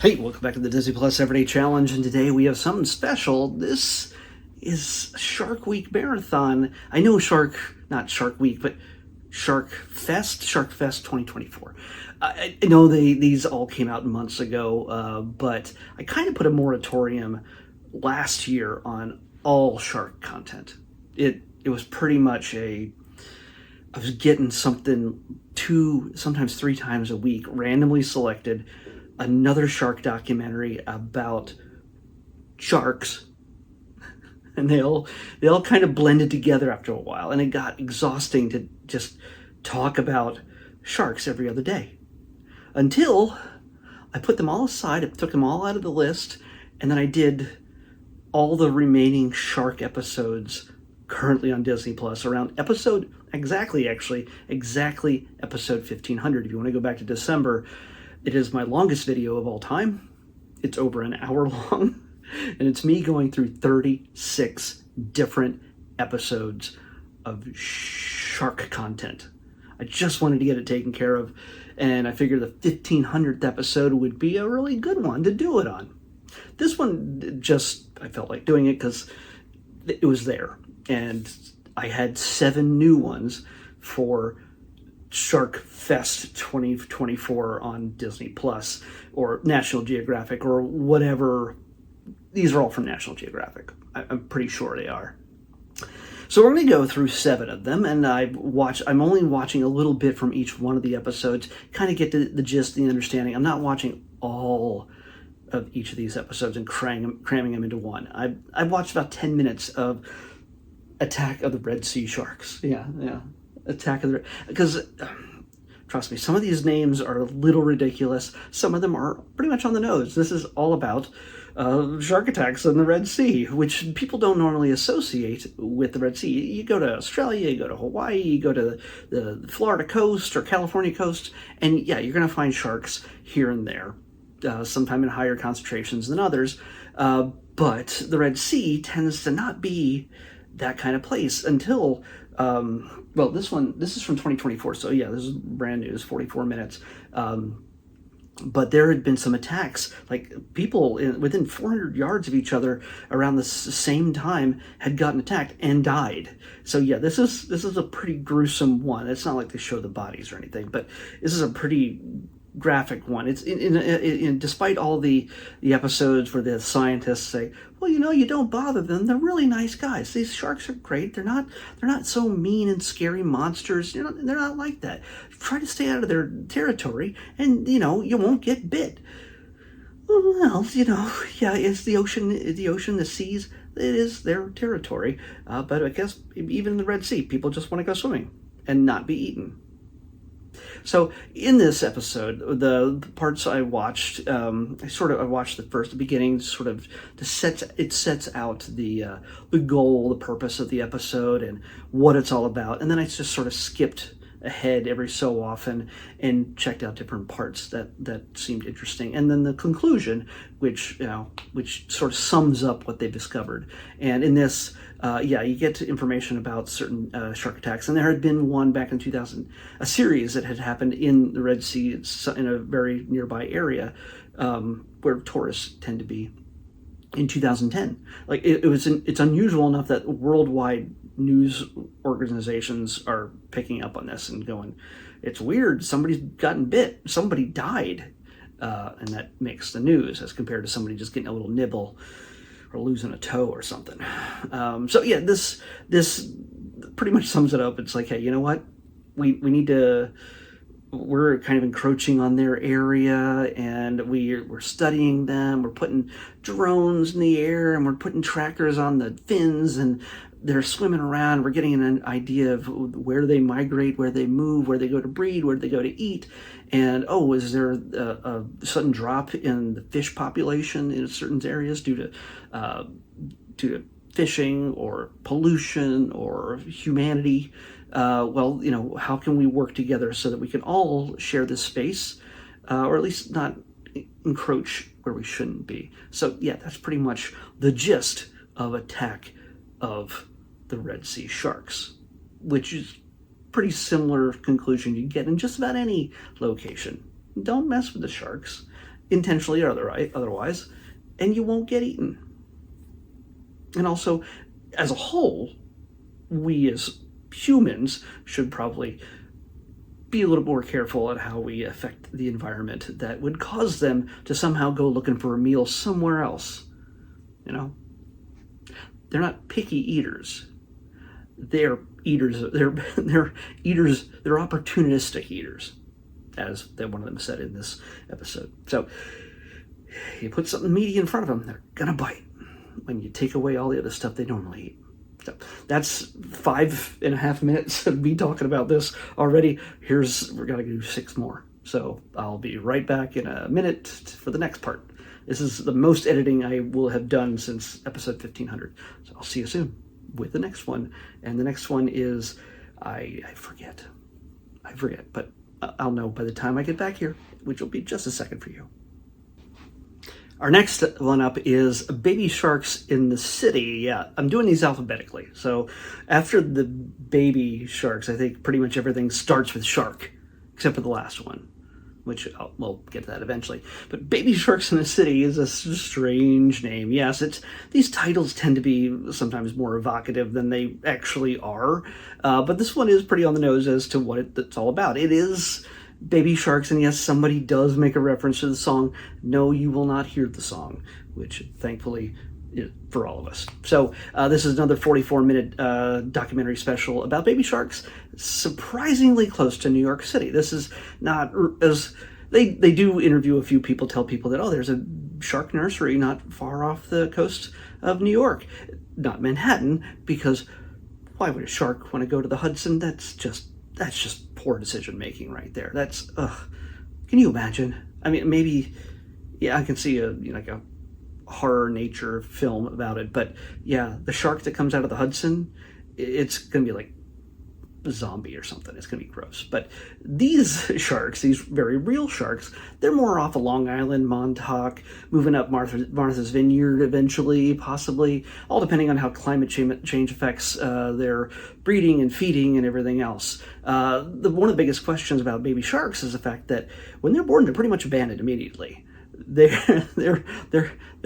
Hey, welcome back to the Disney Plus Everyday Challenge, and today we have something special. This is Shark Week Marathon. I know not Shark Week, but Shark Fest 2024. I know these all came out months ago, but I kind of put a moratorium last year on all shark content. It was pretty much I was getting something 2, sometimes 3 times a week, randomly selected, another shark documentary about sharks, and they all kind of blended together after a while, and it got exhausting to just talk about sharks every other day, until I put them all aside. I took them all out of the list, and then I did all the remaining shark episodes currently on Disney Plus around exactly episode 1500. If you want to go back to December, it is my longest video of all time. It's over an hour long, and it's me going through 36 different episodes of shark content. I just wanted to get it taken care of, and I figured the 1500th episode would be a really good one to do it on. This one, I felt like doing it because it was there, and I had 7 new ones for Shark Fest 2024 on Disney Plus or National Geographic or whatever. These are all from National Geographic. I'm pretty sure they are. So we're going to go through 7 of them, and I'm only watching a little bit from each one of the episodes, kind of get the gist, the understanding. I'm not watching all of each of these episodes and cramming them into one. I've watched about 10 minutes of Attack of the Red Sea Sharks. Yeah. Because trust me, some of these names are a little ridiculous. Some of them are pretty much on the nose. This is all about shark attacks in the Red Sea, which people don't normally associate with the Red Sea. You go to Australia, you go to Hawaii, you go to the Florida coast or California coast, and yeah, you're going to find sharks here and there, sometime in higher concentrations than others. But the Red Sea tends to not be that kind of place until this is from 2024, so yeah, this is brand new. It's 44 minutes. But there had been some attacks, like people within 400 yards of each other around the same time had gotten attacked and died. So yeah, this is a pretty gruesome one. It's not like they show the bodies or anything, but this is a pretty graphic one. It's despite all the episodes where the scientists say, well, you don't bother them, they're really nice guys, these sharks are great, they're not so mean and scary monsters, they're not like that, try to stay out of their territory and you won't get bit. Well, yeah, it's the ocean, the seas, it is their territory, but I guess even in the Red Sea, people just want to go swimming and not be eaten. So in this episode, the parts I watched, I watched the beginning, it sets out the goal, the purpose of the episode, and what it's all about, and then I just sort of skipped ahead every so often and checked out different parts that seemed interesting, and then the conclusion, which sort of sums up what they've discovered. And in this, you get information about certain shark attacks, and there had been one back in 2000, a series that had happened in the Red Sea, in a very nearby area where tourists tend to be, in 2010. Like it's unusual enough that worldwide news organizations are picking up on this and going, it's weird, somebody's gotten bit, somebody died, and that makes the news as compared to somebody just getting a little nibble or losing a toe or something. So yeah, this pretty much sums it up. It's like, hey, you know what, we're kind of encroaching on their area, and we're studying them. We're putting drones in the air, and we're putting trackers on the fins, and they're swimming around. We're getting an idea of where they migrate, where they move, where they go to breed, where they go to eat. And, is there a sudden drop in the fish population in certain areas due to fishing or pollution or humanity? How can we work together so that we can all share this space, or at least not encroach where we shouldn't be? So yeah, that's pretty much the gist of Attack of the Red Sea Sharks, which is pretty similar conclusion you get in just about any location. Don't mess with the sharks. intentionally or otherwise, and you won't get eaten. And also, as a whole, we as humans should probably be a little more careful at how we affect the environment that would cause them to somehow go looking for a meal somewhere else. You know, they're not picky eaters. They're eaters. They're eaters. They're opportunistic eaters, as one of them said in this episode. So you put something meaty in front of them, they're gonna bite. When you take away all the other stuff they normally eat. So that's 5.5 minutes of me talking about this already. We're gonna do 6 more. So I'll be right back in a minute for the next part. This is the most editing I will have done since episode 1500. So I'll see you soon with the next one. And the next one is, I forget, but I'll know by the time I get back here, which will be just a second for you. Our next one up is baby sharks in the city. Yeah, I'm doing these alphabetically. So after the baby sharks, I think pretty much everything starts with shark, except for the last one, which we'll get to that eventually. But baby sharks in the city is a strange name. Yes, these titles tend to be sometimes more evocative than they actually are. But this one is pretty on the nose as to what it's all about. It is baby sharks, and yes, somebody does make a reference to the song. No, you will not hear the song, which thankfully is for all of us. So this is another 44-minute documentary special about baby sharks, surprisingly close to New York City. This is not as they do interview a few people, tell people that, oh, there's a shark nursery not far off the coast of New York, not Manhattan, because why would a shark want to go to the Hudson? That's just poor decision making right there. That's can you imagine? I mean, maybe, yeah, I can see a horror nature film about it, but yeah, the shark that comes out of the Hudson, it's gonna be like a zombie or something. It's gonna be gross. But these sharks, these very real sharks, they're more off of Long Island, Montauk, moving up Martha's Vineyard eventually, possibly, all depending on how climate change affects their breeding and feeding and everything else. One of the biggest questions about baby sharks is the fact that when they're born, they're pretty much abandoned immediately. They're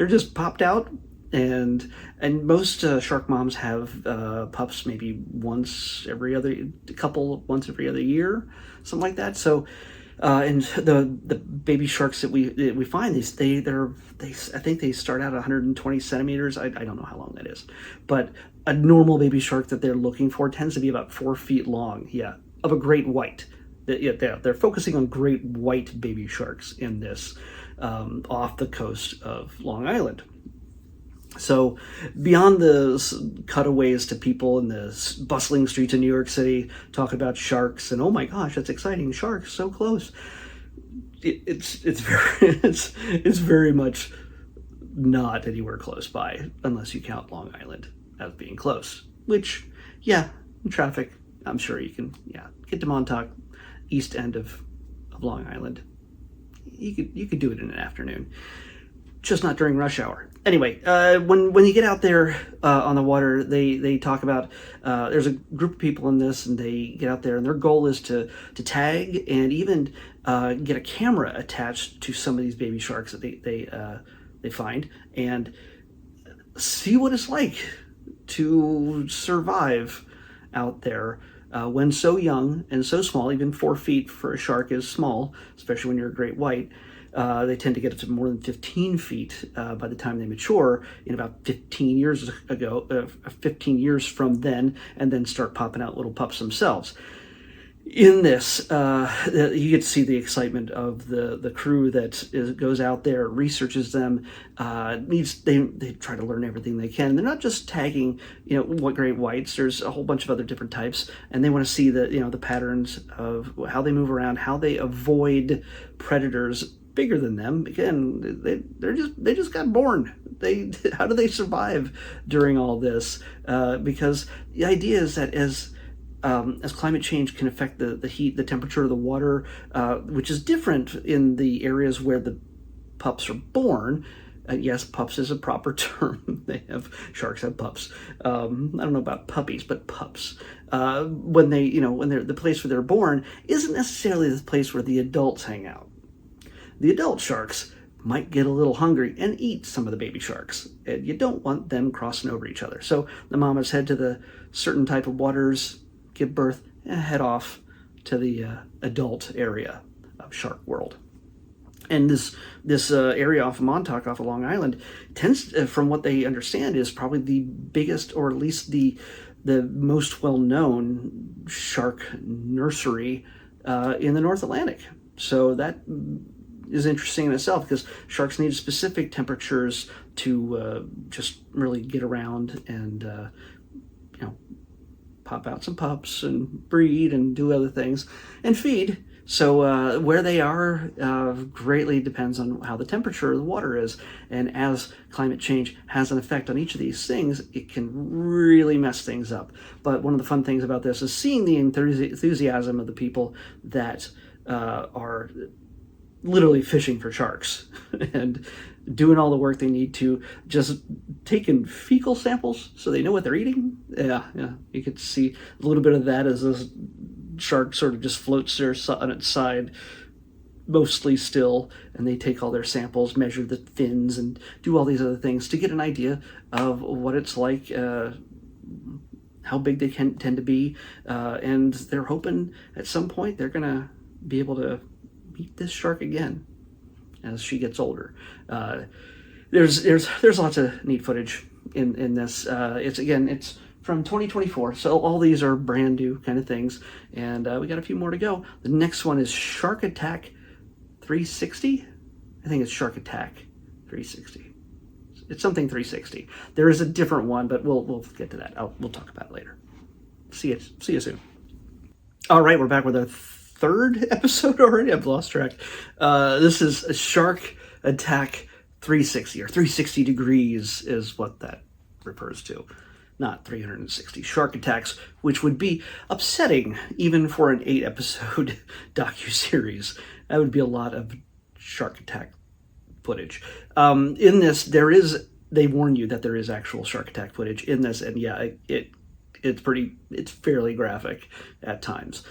just popped out, and most shark moms have pups maybe once every other year, something like that. So and the baby sharks that we find, I think they start out at 120 centimeters. I don't know how long that is, but a normal baby shark that they're looking for tends to be about 4 feet long. Yeah, of a great white. They're focusing on great white baby sharks in this off the coast of Long Island. So beyond the cutaways to people in the bustling streets of New York City talking about sharks and, oh my gosh, that's exciting, sharks so close. It's very much not anywhere close by, unless you count Long Island as being close. Which, yeah, in traffic, I'm sure you can, get to Montauk, east end of Long Island. You could do it in an afternoon, just not during rush hour. Anyway, when you get out there on the water, they talk about there's a group of people in this, and they get out there, and their goal is to tag and even get a camera attached to some of these baby sharks that they find, and see what it's like to survive out there when so young and so small. Even 4 feet for a shark is small, especially when you're a great white. They tend to get up to more than 15 feet by the time they mature in about 15 years from then, and then start popping out little pups themselves. In this, you get to see the excitement of the crew that goes out there, researches them. They try to learn everything they can. They're not just tagging, what great whites. There's a whole bunch of other different types, and they want to see the patterns of how they move around, how they avoid predators bigger than them. Again, they just got born. How do they survive during all this? Because the idea is that as climate change can affect the heat, the temperature of the water, which is different in the areas where the pups are born. Yes, pups is a proper term. Sharks have pups. I don't know about puppies, but pups. When they're the place where they're born isn't necessarily the place where the adults hang out. The adult sharks might get a little hungry and eat some of the baby sharks. And you don't want them crossing over each other. So the mamas head to the certain type of waters, give birth, and head off to the adult area of shark world. And this area off of Montauk, off of Long Island, tends, from what they understand, is probably the biggest, or at least the most well-known shark nursery in the North Atlantic. So that is interesting in itself, because sharks need specific temperatures to just really get around and pop out some pups and breed and do other things and feed. So where they are greatly depends on how the temperature of the water is. And as climate change has an effect on each of these things, it can really mess things up. But one of the fun things about this is seeing the enthusiasm of the people that are literally fishing for sharks and doing all the work they need to, just taking fecal samples so they know what they're eating. Yeah, you could see a little bit of that as this shark sort of just floats there on its side, mostly still, and they take all their samples, measure the fins, and do all these other things to get an idea of what it's like, how big they can tend to be, and they're hoping at some point they're gonna be able to meet this shark again as she gets older. There's lots of neat footage in this. It's from 2024, so all these are brand new kind of things, and we got a few more to go. The next one is Shark Attack 360. I think it's Shark Attack 360. It's something 360. There is a different one, but we'll get to that. We'll talk about it later. See you soon. All right, we're back with our third episode already. I've lost track. This is a Shark Attack 360, or 360 degrees is what that refers to. Not 360 shark attacks, which would be upsetting even for an 8-episode docuseries. That would be a lot of shark attack footage. In this, they warn you that there is actual shark attack footage in this, and yeah, it's fairly graphic at times.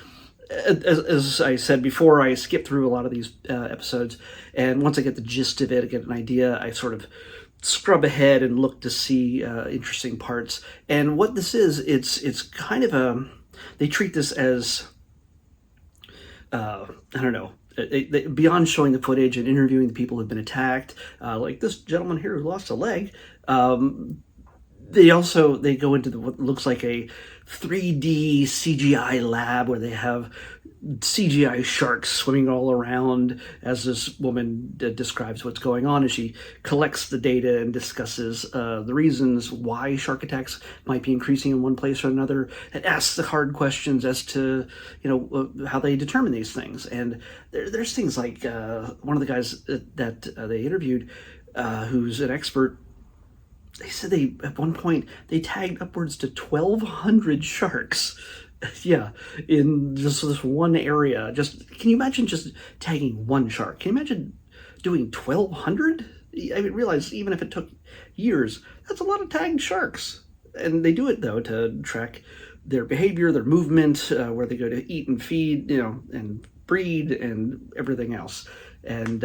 As I said before, I skip through a lot of these episodes, and once I get the gist of it, I get an idea, I sort of scrub ahead and look to see interesting parts. And what this is, it's kind of they treat this as, I don't know, beyond showing the footage and interviewing the people who've been attacked, like this gentleman here who lost a leg, they go into what looks like a 3D CGI lab where they have CGI sharks swimming all around as this woman describes what's going on as she collects the data and discusses the reasons why shark attacks might be increasing in one place or another, and asks the hard questions as to how they determine these things. And there's things like one of the guys that they interviewed, who's an expert. They said at one point they tagged upwards to 1,200 sharks. Yeah, in just this one area. Can you imagine just tagging one shark? Can you imagine doing 1,200? I realize even if it took years, that's a lot of tagged sharks. And they do it though to track their behavior, their movement, where they go to eat and feed, and breed and everything else. And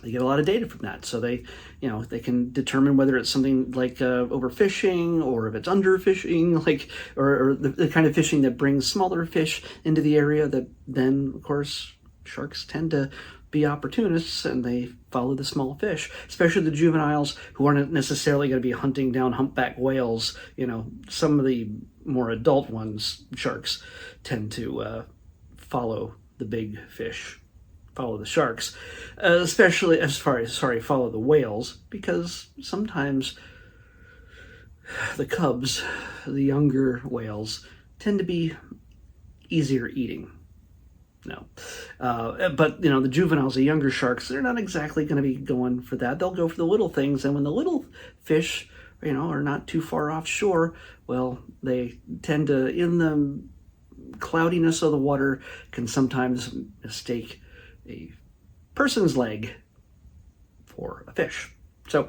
they get a lot of data from that, so they can determine whether it's something like overfishing, or if it's underfishing, or the kind of fishing that brings smaller fish into the area. That then, of course, sharks tend to be opportunists and they follow the small fish, especially the juveniles who aren't necessarily going to be hunting down humpback whales. Some of the more adult ones, sharks, tend to follow the big fish. Follow the sharks, especially follow the whales, because sometimes the cubs, the younger whales, tend to be easier eating. No. But the juveniles, the younger sharks, they're not exactly going to be going for that. They'll go for the little things, and when the little fish, are not too far offshore, well, they tend to, in the cloudiness of the water, can sometimes mistake a person's leg for a fish. So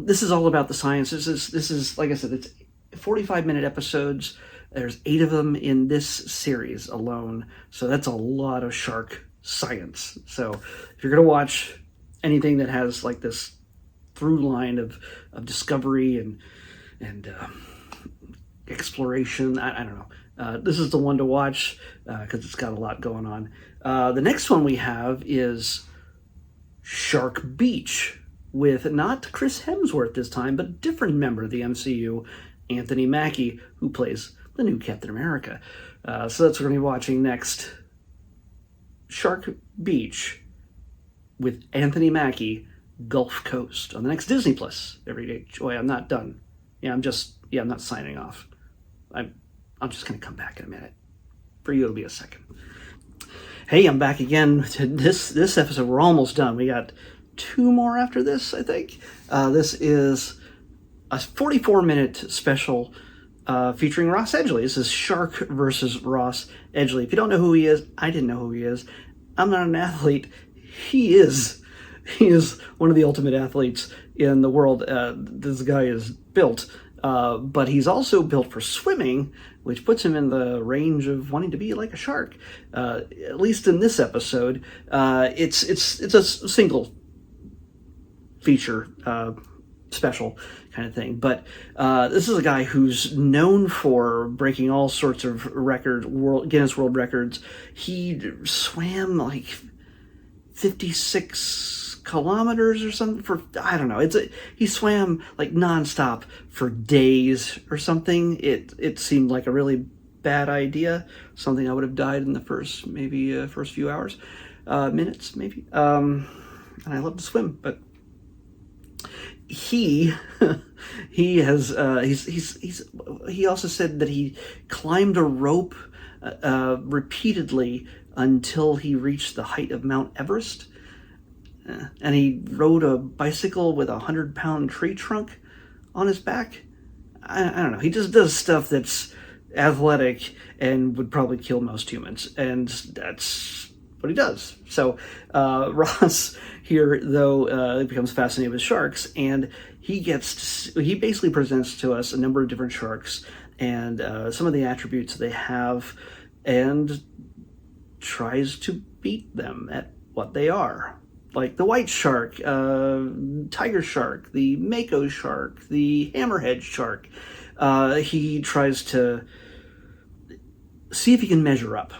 this is all about the science. This is like I said, it's 45-minute episodes. There's 8 of them in this series alone. So that's a lot of shark science. So if you're going to watch anything that has like this through line of discovery and exploration. I don't know. This is the one to watch because it's got a lot going on. The next one we have is Shark Beach, with not Chris Hemsworth this time, but a different member of the MCU, Anthony Mackie, who plays the new Captain America. So that's what we're going to be watching next. Shark Beach with Anthony Mackie, Gulf Coast, on the next Disney Plus every day. Wait, I'm not done. I'm not signing off. I'm just going to come back in a minute. For you, it'll be a second. Hey, I'm back again. This episode, we're almost done. We got 2 more after this, I think. This is a 44-minute special featuring Ross Edgley. This is Shark versus Ross Edgley. If you don't know who he is, I didn't know who he is. I'm not an athlete. He is one of the ultimate athletes in the world. This guy is built, but he's also built for swimming, which puts him in the range of wanting to be like a shark. At least in this episode, it's a single feature special kind of thing. But this is a guy who's known for breaking all sorts of records, Guinness World Records. He swam like 56 kilometers or something for, I don't know. He swam like nonstop for days or something. It seemed like a really bad idea. Something I would have died in the first few hours, minutes maybe. And I love to swim, but he also said that he climbed a rope repeatedly until he reached the height of Mount Everest, and he rode a bicycle with a 100-pound tree trunk on his back. I don't know. He just does stuff that's athletic and would probably kill most humans, and that's what he does. So Ross here, though, becomes fascinated with sharks, and he basically presents to us a number of different sharks and some of the attributes they have, and tries to beat them at what they are. Like the white shark, tiger shark, the mako shark, the hammerhead shark. He tries to see if he can measure up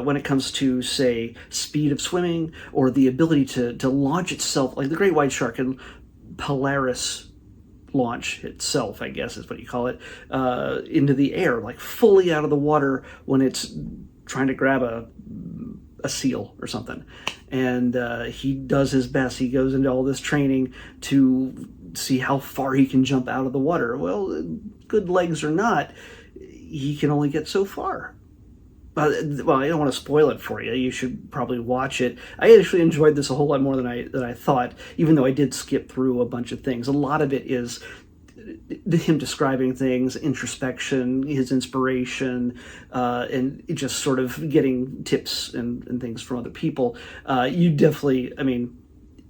when it comes to, say, speed of swimming or the ability to launch itself, like the great white shark can Polaris launch itself, I guess is what you call it, into the air, like fully out of the water when it's trying to grab a seal or something. And he does his best. He goes into all this training to see how far he can jump out of the water. Well, good legs or not, he can only get so far. Well, I don't want to spoil it for you. You should probably watch it. I actually enjoyed this a whole lot more than I thought, even though I did skip through a bunch of things. A lot of it is him describing things, introspection, his inspiration, and just sort of getting tips and things from other people. You definitely, I mean,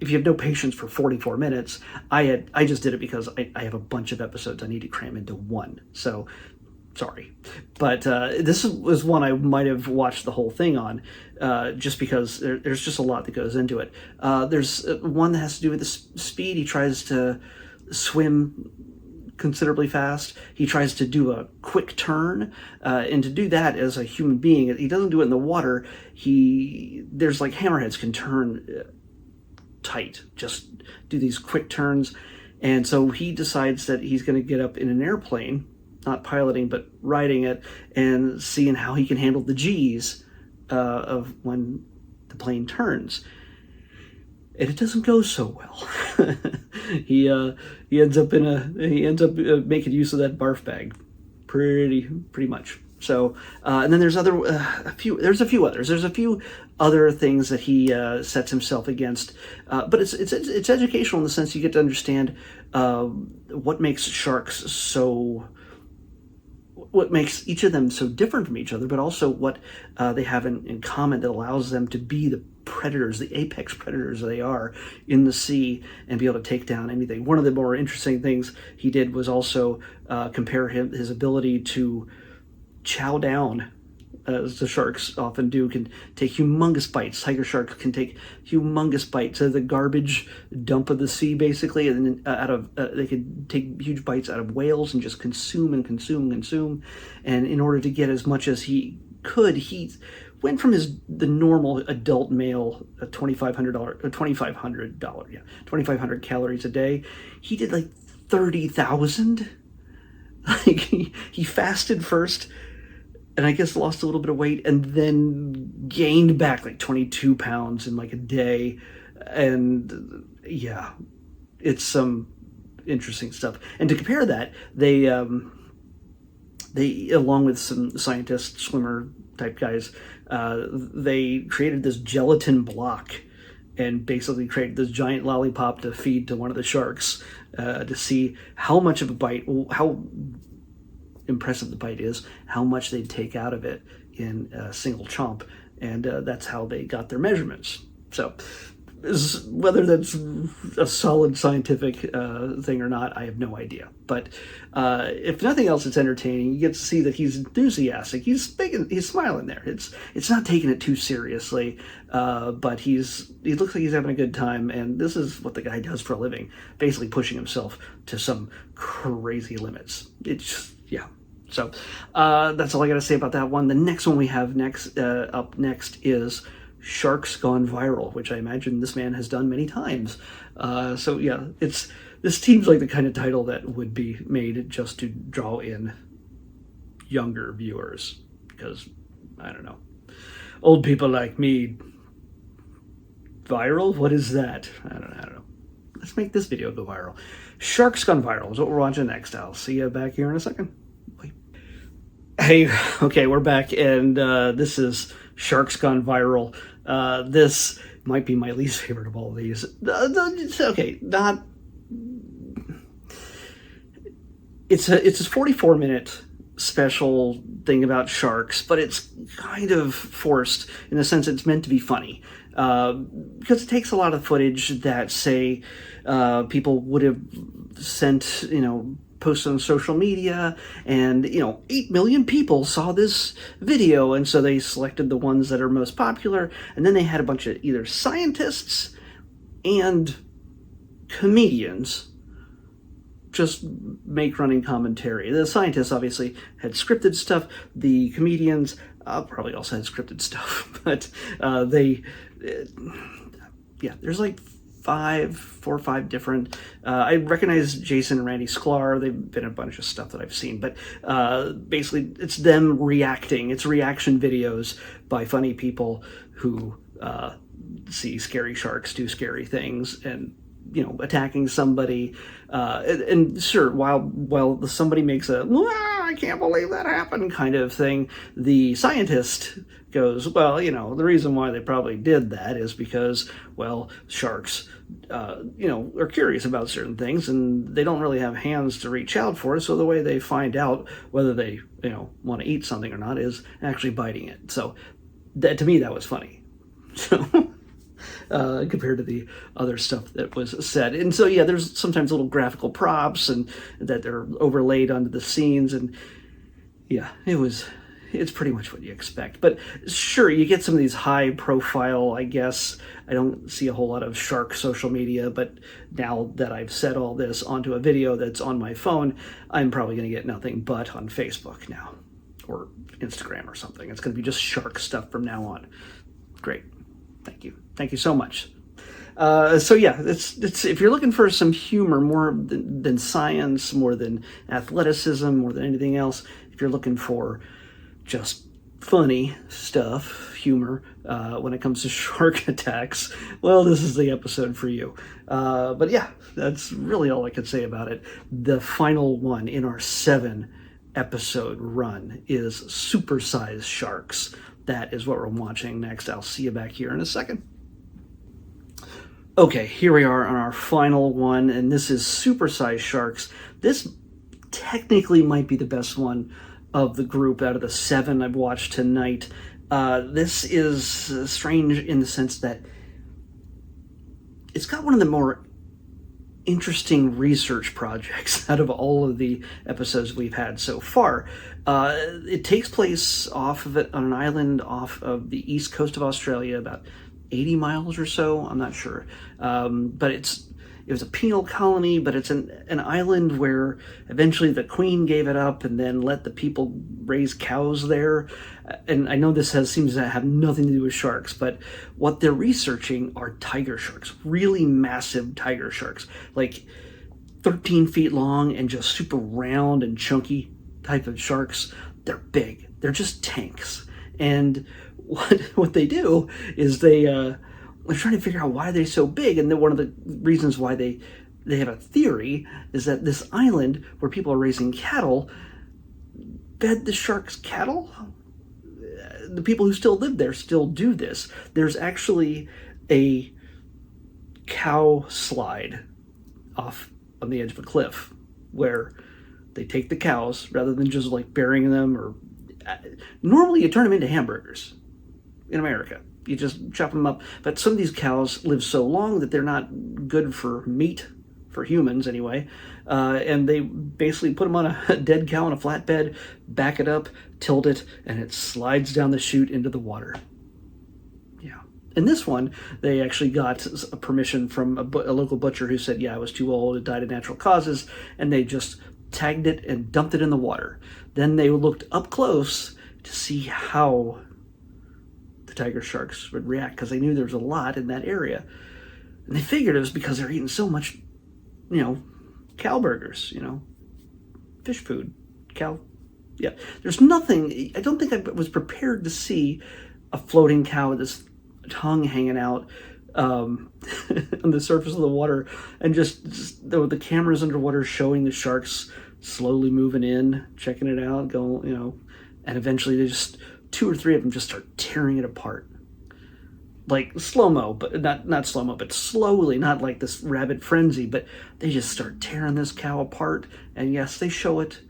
if you have no patience for 44 minutes, I just did it because I have a bunch of episodes I need to cram into one. So, sorry. But this was one I might have watched the whole thing on, just because there's just a lot that goes into it. There's one that has to do with the speed. He tries to swim considerably fast. He tries to do a quick turn, and to do that as a human being, he doesn't do it in the water. There's like hammerheads can turn tight, just do these quick turns. And so he decides that he's going to get up in an airplane, not piloting, but riding it, and seeing how he can handle the G's of when the plane turns. And it doesn't go so well. He ends up making use of that barf bag, pretty much. So, and then there's a few others. There's a few other things that he sets himself against, but it's educational in the sense you get to understand what makes sharks so. What makes each of them so different from each other, but also what they have in common that allows them to be the predators, the apex predators they are in the sea, and be able to take down anything. One of the more interesting things he did was also compare his ability to chow down as the sharks often do, can take humongous bites. Tiger sharks can take humongous bites of the garbage dump of the sea, basically, and then they can take huge bites out of whales and just consume and consume and consume. And in order to get as much as he could, he went from the normal adult male $2,500 calories a day. He did like 30,000. Like he fasted first, and I guess lost a little bit of weight, and then gained back like 22 pounds in like a day. And yeah, it's some interesting stuff. And to compare that, they along with some scientists, swimmer type guys, they created this gelatin block and basically created this giant lollipop to feed to one of the sharks to see how much of a bite, how impressive the bite is, how much they'd take out of it in a single chomp. And that's how they got their measurements. So whether that's a solid scientific thing or not, I have no idea. But if nothing else, it's entertaining. You get to see that he's enthusiastic. He's smiling there. It's not taking it too seriously, but he looks like he's having a good time. And this is what the guy does for a living, basically pushing himself to some crazy limits. Yeah. So that's all I got to say about that one. The next one we have up next is Sharks Gone Viral, which I imagine this man has done many times. So yeah, this seems like the kind of title that would be made just to draw in younger viewers, because I don't know, old people like me. Viral? What is that? I don't know. Let's make this video go viral. Sharks Gone Viral is what we're watching next. I'll see you back here in a second. Bye. Hey, okay, we're back, and this is Sharks Gone Viral. This might be my least favorite of all of these. Okay, it's a 44-minute special thing about sharks, but it's kind of forced in the sense it's meant to be funny. Because it takes a lot of footage that, say, people would have sent, posted on social media, and 8 million people saw this video, and so they selected the ones that are most popular, and then they had a bunch of either scientists and comedians just make running commentary. The scientists obviously had scripted stuff. The comedians probably also had scripted stuff, but there's like 4 or 5 different. I recognize Jason and Randy Sklar. They've been in a bunch of stuff that I've seen, but basically it's them reacting. It's reaction videos by funny people who see scary sharks do scary things, and attacking somebody. And sure, while somebody makes a "I can't believe that happened" kind of thing, the scientist goes, well, the reason why they probably did that is because, well, sharks, are curious about certain things, and they don't really have hands to reach out for it. So the way they find out whether they, want to eat something or not is actually biting it. So that, to me, that was funny. So compared to the other stuff that was said. And so, yeah, there's sometimes little graphical props and that are overlaid onto the scenes. And yeah, it's pretty much what you expect. But sure, you get some of these high profile, I guess. I don't see a whole lot of shark social media, but now that I've said all this onto a video that's on my phone, I'm probably going to get nothing but on Facebook now, or Instagram or something. It's going to be just shark stuff from now on. Great. Thank you so much. So yeah, it's if you're looking for some humor more than science, more than athleticism, more than anything else, if you're looking for just funny stuff, humor, when it comes to shark attacks, well, this is the episode for you. But yeah, that's really all I could say about it. The final one in our 7-episode run is Supersize Sharks. That is what we're watching next. I'll see you back here in a second. Okay, here we are on our final one, and this is Supersize Sharks. This technically might be the best one of the group out of the 7 I've watched tonight. This is strange in the sense that it's got one of the more interesting research projects out of all of the episodes we've had so far. It takes place off of it on an island off of the east coast of Australia, about 80 miles or so. I'm not sure, but it was a penal colony, but it's an island where eventually the queen gave it up and then let the people raise cows there. And I know this seems to have nothing to do with sharks, but what they're researching are tiger sharks, really massive tiger sharks, like 13 feet long and just super round and chunky type of sharks. They're big. They're just tanks. And what they do is they're trying to figure out why they're so big. And then one of the reasons why they have a theory is that this island where people are raising cattle fed the sharks cattle. The people who still live there still do this. There's actually a cow slide off on the edge of a cliff where they take the cows rather than just like burying them, or normally you turn them into hamburgers in America. You just chop them up. But some of these cows live so long that they're not good for meat, for humans anyway. And they basically put them on a dead cow on a flatbed, back it up, tilt it, and it slides down the chute into the water. Yeah. In this one, they actually got a permission from a local butcher who said, yeah, it was too old, it died of natural causes, and they just tagged it and dumped it in the water. Then they looked up close to see how the tiger sharks would react, because they knew there was a lot in that area. And they figured it was because they're eating so much, cow burgers, fish food, cow. Yeah, there's nothing, I don't think I was prepared to see a floating cow with its tongue hanging out on the surface of the water, and just the cameras underwater showing the sharks slowly moving in, checking it out, going, and eventually they just, 2 or 3 of them just start tearing it apart. Like slow-mo, but not slow-mo, but slowly, not like this rabid frenzy, but they just start tearing this cow apart. And yes, they show it.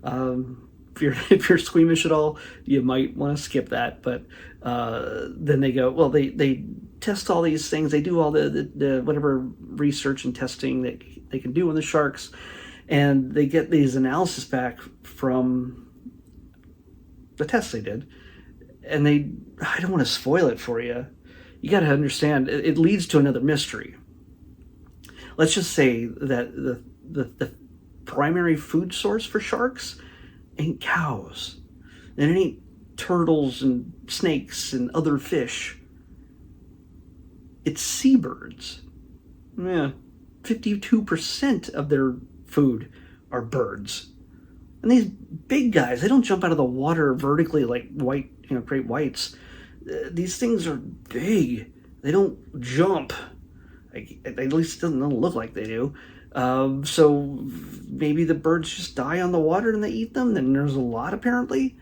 If you're squeamish at all, you might want to skip that. But then they go, well, they test all these things. They do all the whatever research and testing that they can do on the sharks. And they get these analysis back from the tests they did. And I don't want to spoil it for you. You got to understand, it leads to another mystery. Let's just say that the primary food source for sharks ain't cows, and it ain't turtles and snakes and other fish. It's seabirds. Yeah, 52% of their food are birds. And these big guys, they don't jump out of the water vertically like great whites. These things are big. They don't jump. At least it doesn't look like they do. So maybe the birds just die on the water and they eat them. Then there's a lot, apparently.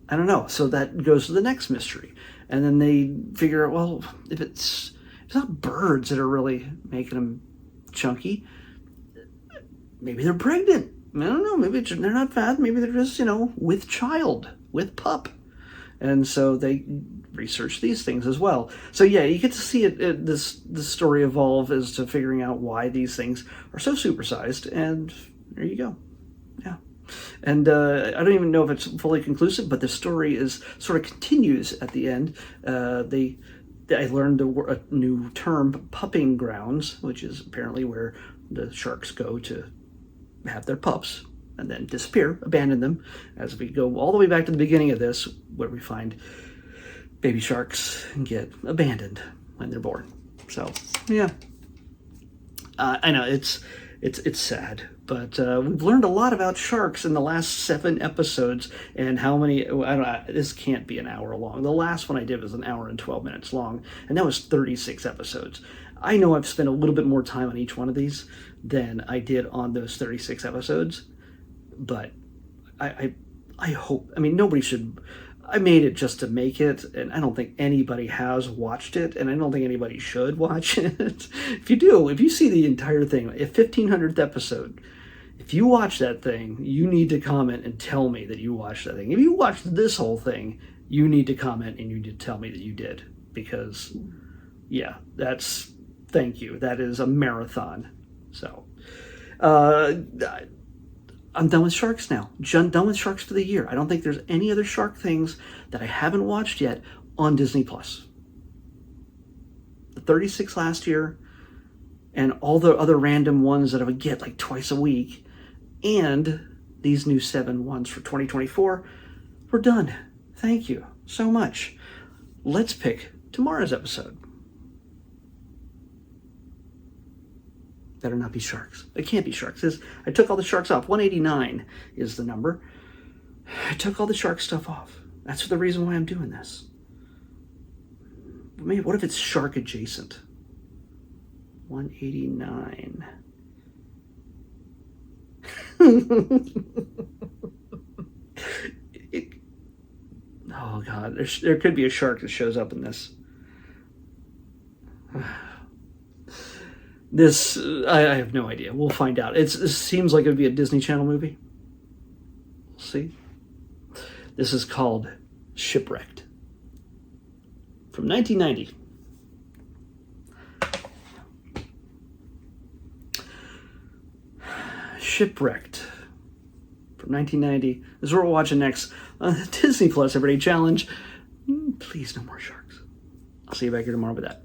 I don't know. So that goes to the next mystery. And then they figure out, well, if it's not birds that are really making them chunky, maybe they're pregnant. I don't know. Maybe they're not fat. Maybe they're just, with child, with pup. And so they research these things as well. So yeah, you get to see this story evolve as to figuring out why these things are so supersized. And there you go. Yeah. And I don't even know if it's fully conclusive, but the story sort of continues at the end. I learned a new term, pupping grounds, which is apparently where the sharks go to have their pups and then disappear, abandon them, as we go all the way back to the beginning of this, where we find baby sharks get abandoned when they're born. So yeah, I know it's sad, but we've learned a lot about sharks in the last 7 episodes, and how many, this can't be an hour long. The last one I did was an hour and 12 minutes long, and that was 36 episodes. I know I've spent a little bit more time on each one of these than I did on those 36 episodes, but I hope, nobody should, I made it just to make it, and I don't think anybody has watched it, and I don't think anybody should watch it. If you see the entire thing, a 1500th episode, if you watch that thing, you need to comment and tell me that you watched that thing. If you watched this whole thing, you need to comment and you need to tell me that you did, because yeah, thank you. That is a marathon. So, I'm done with sharks now. Done with sharks for the year. I don't think there's any other shark things that I haven't watched yet on Disney Plus. The 36 last year, and all the other random ones that I would get like twice a week, and these new 7 ones for 2024. We're done. Thank you so much. Let's pick tomorrow's episode. Better not be sharks. It can't be sharks. I took all the sharks off. 189 is the number. I took all the shark stuff off. That's the reason why I'm doing this. Maybe, what if it's shark adjacent? 189. Oh God, there could be a shark that shows up in this. This, I have no idea. We'll find out. It seems like it would be a Disney Channel movie. We'll see. This is called Shipwrecked from 1990. Shipwrecked from 1990 is what we're watching next on the Disney Plus Everyday Challenge. Please, no more sharks. I'll see you back here tomorrow with that.